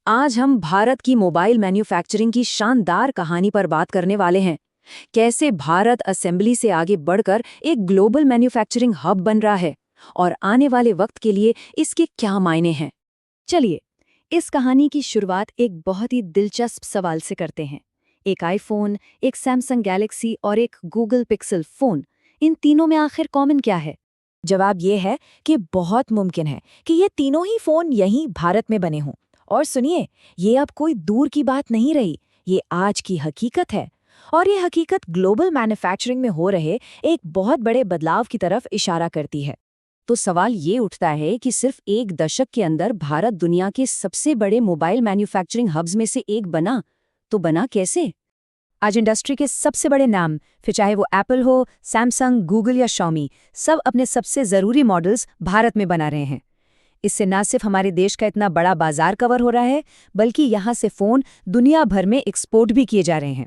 आज हम भारत की मोबाइल मैन्युफैक्चरिंग की शानदार कहानी पर बात करने वाले हैं। कैसे भारत असेंबली से आगे बढ़कर एक ग्लोबल मैन्युफैक्चरिंग हब बन रहा है और आने वाले वक्त के लिए इसके क्या मायने हैं। चलिए, इस कहानी की शुरुआत एक बहुत ही दिलचस्प सवाल से करते हैं। एक आईफोन, एक सैमसंग गैलेक्सी और एक गूगल पिक्सल फोन, इन तीनों में आखिर कॉमन क्या है? जवाब ये है कि बहुत मुमकिन है कि ये तीनों ही फोन यहीं भारत में बने हों। और सुनिए, ये अब कोई दूर की बात नहीं रही, ये आज की हकीकत है। और ये हकीकत ग्लोबल मैन्युफैक्चरिंग में हो रहे एक बहुत बड़े बदलाव की तरफ इशारा करती है। तो सवाल ये उठता है कि सिर्फ एक दशक के अंदर भारत दुनिया के सबसे बड़े मोबाइल मैन्युफैक्चरिंग हब्स में से एक बना, तो बना कैसे? आज इंडस्ट्री के सबसे बड़े नाम, फिर चाहे वो एप्पल हो, सैमसंग, गूगल या शॉमी, सब अपने सबसे ज़रूरी मॉडल्स भारत में बना रहे हैं। इससे न सिर्फ हमारे देश का इतना बड़ा बाजार कवर हो रहा है, बल्कि यहाँ से फ़ोन दुनिया भर में एक्सपोर्ट भी किए जा रहे हैं।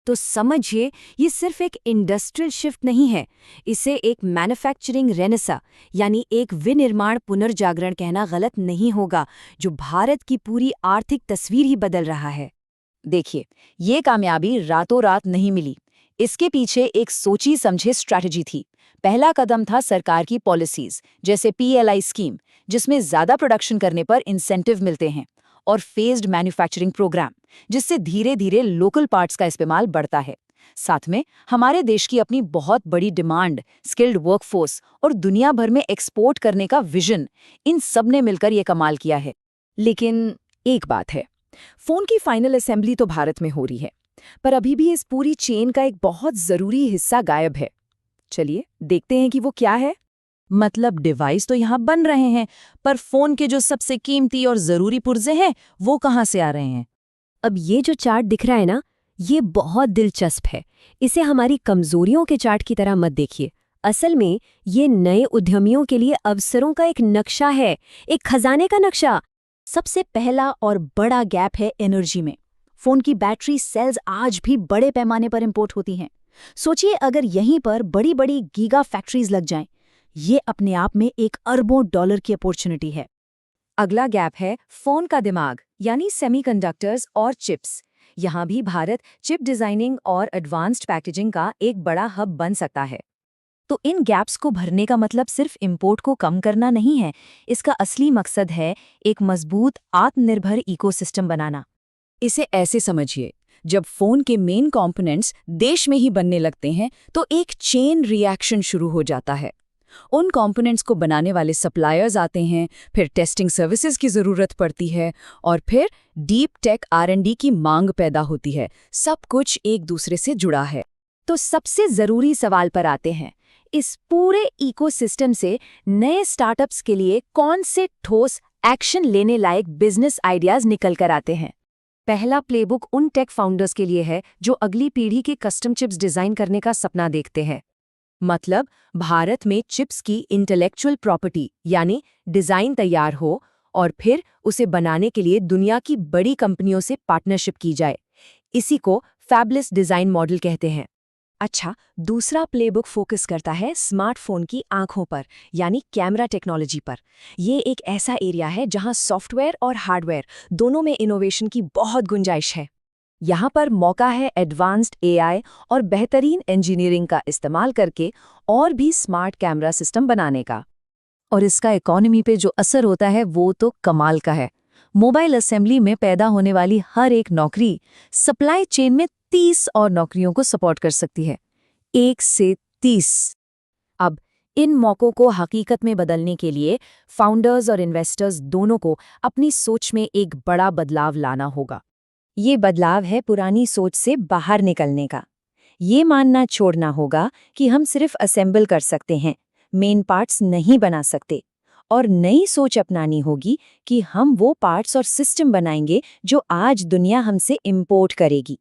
तो समझिए, ये सिर्फ एक इंडस्ट्रियल शिफ्ट नहीं है, इसे एक मैन्युफैक्चरिंग रेनेसा यानी एक विनिर्माण पुनर्जागरण कहना गलत नहीं होगा, जो भारत की पूरी आर्थिक तस्वीर ही बदल रहा है। देखिए, ये कामयाबी रातों रात नहीं मिली। इसके पीछे एक सोची समझे स्ट्रैटेजी थी। पहला कदम था सरकार की पॉलिसीज, जैसे PLI स्कीम, जिसमें ज्यादा प्रोडक्शन करने पर इंसेंटिव मिलते हैं, और फेज्ड मैन्युफैक्चरिंग प्रोग्राम, जिससे धीरे धीरे लोकल पार्ट्स का इस्तेमाल बढ़ता है। साथ में हमारे देश की अपनी बहुत बड़ी डिमांड, स्किल्ड वर्कफोर्स और दुनिया भर में एक्सपोर्ट करने का विजन, इन सब ने मिलकर ये कमाल किया है। लेकिन एक बात है, फोन की फाइनल असेंबली तो भारत में हो रही है, पर अभी भी इस पूरी चेन का एक बहुत जरूरी हिस्सा गायब है। चलिए देखते हैं कि वो क्या है। मतलब डिवाइस तो यहाँ बन रहे हैं, पर फोन के जो सबसे कीमती और जरूरी पुर्जे हैं, वो कहाँ से आ रहे हैं? अब ये जो चार्ट दिख रहा है ना, ये बहुत दिलचस्प है। इसे हमारी कमजोरियों के चार्ट की तरह मत देखिए। असल में ये नए उद्यमियों के लिए अवसरों का एक नक्शा है, एक खजाने का नक्शा। सबसे पहला और बड़ा गैप है एनर्जी में। फोन की बैटरी सेल्स आज भी बड़े पैमाने पर इंपोर्ट होती हैं। सोचिए, अगर यहीं पर बड़ी बड़ी गीगा फैक्ट्रीज लग जाएं, ये अपने आप में एक अरबों डॉलर की अपॉर्चुनिटी है। अगला गैप है फोन का दिमाग, यानी सेमीकंडक्टर्स और चिप्स। यहाँ भी भारत चिप डिजाइनिंग और एडवांस्ड पैकेजिंग का एक बड़ा हब बन सकता है। तो इन गैप्स को भरने का मतलब सिर्फ इंपोर्ट को कम करना नहीं है, इसका असली मकसद है एक मजबूत आत्मनिर्भर इकोसिस्टम बनाना। इसे ऐसे समझिए, जब फोन के मेन कंपोनेंट्स देश में ही बनने लगते हैं, तो एक चेन रिएक्शन शुरू हो जाता है। उन कंपोनेंट्स को बनाने वाले सप्लायर्स आते हैं, फिर टेस्टिंग सर्विसेज की ज़रूरत पड़ती है, और फिर डीप टेक R&D की मांग पैदा होती है। सब कुछ एक दूसरे से जुड़ा है। तो सबसे ज़रूरी सवाल पर आते हैं, इस पूरे इकोसिस्टम से नए स्टार्टअप्स के लिए कौन से ठोस एक्शन लेने लायक बिजनेस आइडियाज निकल कर आते हैं? पहला प्लेबुक उन टेक फाउंडर्स के लिए है जो अगली पीढ़ी के कस्टम चिप्स डिज़ाइन करने का सपना देखते हैं। मतलब भारत में चिप्स की इंटेलेक्चुअल प्रॉपर्टी यानी डिज़ाइन तैयार हो, और फिर उसे बनाने के लिए दुनिया की बड़ी कंपनियों से पार्टनरशिप की जाए। इसी को फैबलेस डिज़ाइन मॉडल कहते हैं। अच्छा, दूसरा प्लेबुक फोकस करता है स्मार्टफोन की आंखों पर, यानी कैमरा टेक्नोलॉजी पर। ये एक ऐसा एरिया है जहां सॉफ्टवेयर और हार्डवेयर दोनों में इनोवेशन की बहुत गुंजाइश है। यहाँ पर मौका है एडवांस्ड AI और बेहतरीन इंजीनियरिंग का इस्तेमाल करके और भी स्मार्ट कैमरा सिस्टम बनाने का। और इसका इकोनॉमी पे जो असर होता है वो तो कमाल का है। मोबाइल असेंबली में पैदा होने वाली हर एक नौकरी सप्लाई चेन में 30 और नौकरियों को सपोर्ट कर सकती है। 1 से 30। अब इन मौकों को हकीकत में बदलने के लिए फाउंडर्स और इन्वेस्टर्स दोनों को अपनी सोच में एक बड़ा बदलाव लाना होगा। ये बदलाव है पुरानी सोच से बाहर निकलने का। ये मानना छोड़ना होगा कि हम सिर्फ असेंबल कर सकते हैं, मेन पार्ट्स नहीं बना सकते। और नई सोच अपनानी होगी कि हम वो पार्ट्स और सिस्टम बनाएंगे जो आज दुनिया हमसे इंपोर्ट करेगी।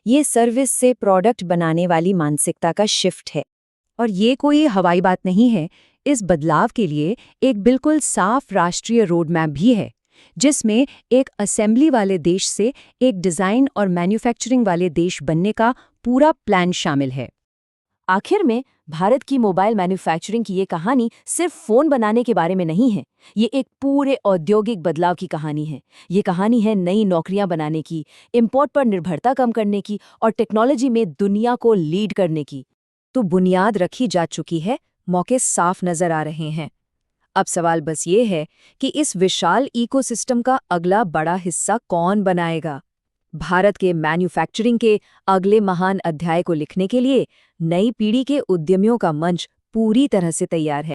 ये सर्विस से प्रोडक्ट बनाने वाली मानसिकता का शिफ्ट है। और ये कोई हवाई बात नहीं है। इस बदलाव के लिए एक बिल्कुल साफ राष्ट्रीय रोड मैप भी है, जिसमें एक असेंबली वाले देश से एक डिज़ाइन और मैन्युफैक्चरिंग वाले देश बनने का पूरा प्लान शामिल है। आखिर में भारत की मोबाइल मैन्युफैक्चरिंग की ये कहानी सिर्फ फोन बनाने के बारे में नहीं है। ये एक पूरे औद्योगिक बदलाव की कहानी है। ये कहानी है नई नौकरियां बनाने की, इंपोर्ट पर निर्भरता कम करने की और टेक्नोलॉजी में दुनिया को लीड करने की। तो बुनियाद रखी जा चुकी है, मौके साफ नजर आ रहे हैं। अब सवाल बस ये है कि इस विशाल इकोसिस्टम का अगला बड़ा हिस्सा कौन बनाएगा। भारत के मैन्युफैक्चरिंग के अगले महान अध्याय को लिखने के लिए नई पीढ़ी के उद्यमियों का मंच पूरी तरह से तैयार है।